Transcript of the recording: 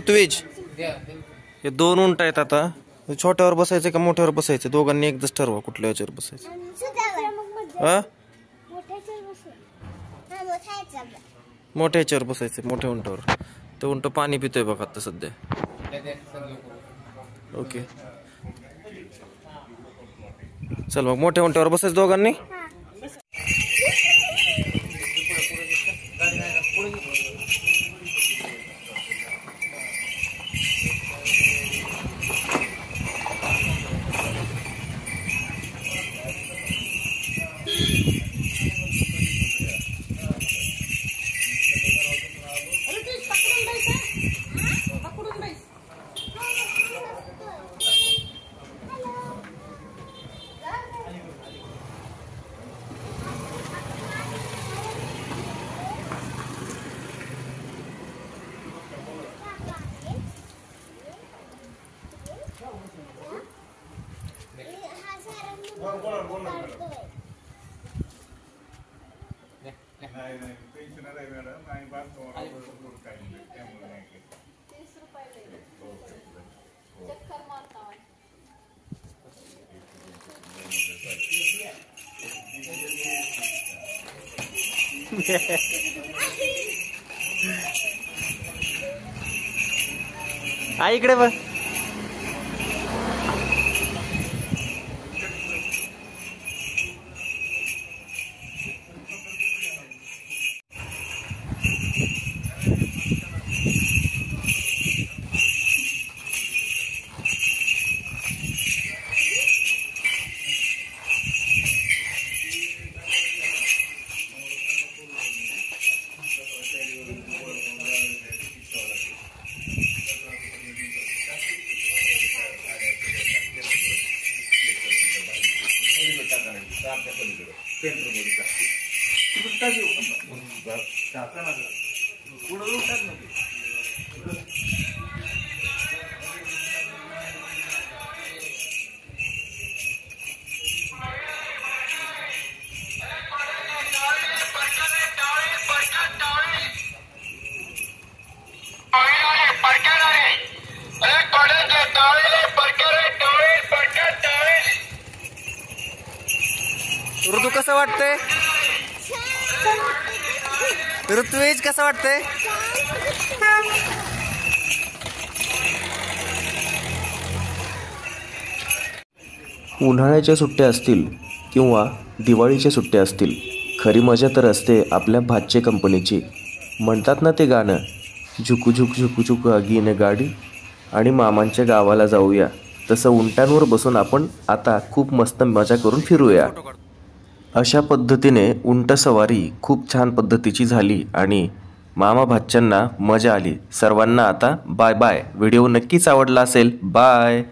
ऋत्विज, हे दोन उंट आहेत. आता छोट्यावर बसायचं का मोठ्यावर बसायचं? दोघांनी एकदाच ठरवा कुठल्या याच्यावर बसायचं. हा, मोठ्या याच्यावर बसायचं, मोठ्या उंटावर. तर उंट पाणी पितोय बघा आता सध्या. ओके, चल मग मोठ्या उंटावर बसायचं दोघांनी. आई इकडे बघ. ऋतू कसं वाटतंय? ऋत्विज कसं वाटतंय? उन्हाळ्याच्या सुट्ट्या असतील किंवा दिवाळीच्या सुट्ट्या असतील, खरी मजा तर असते आपल्या भाचे कंपनीची. म्हणतात ना ते गाणं, झुकू झुक झुकू झुक आगीने गाडी आणि मामांच्या गावाला जाऊया. तसं उंटांवर बसून आपण आता खूप मस्त मजा करून फिरूया. अशा पद्धतीने उंट सवारी खूप छान पद्धतीची झाली आणि मामा भाच्यांना मजा आली. सर्वांना आता बाय बाय. व्हिडिओ नक्कीच आवडला असेल. बाय.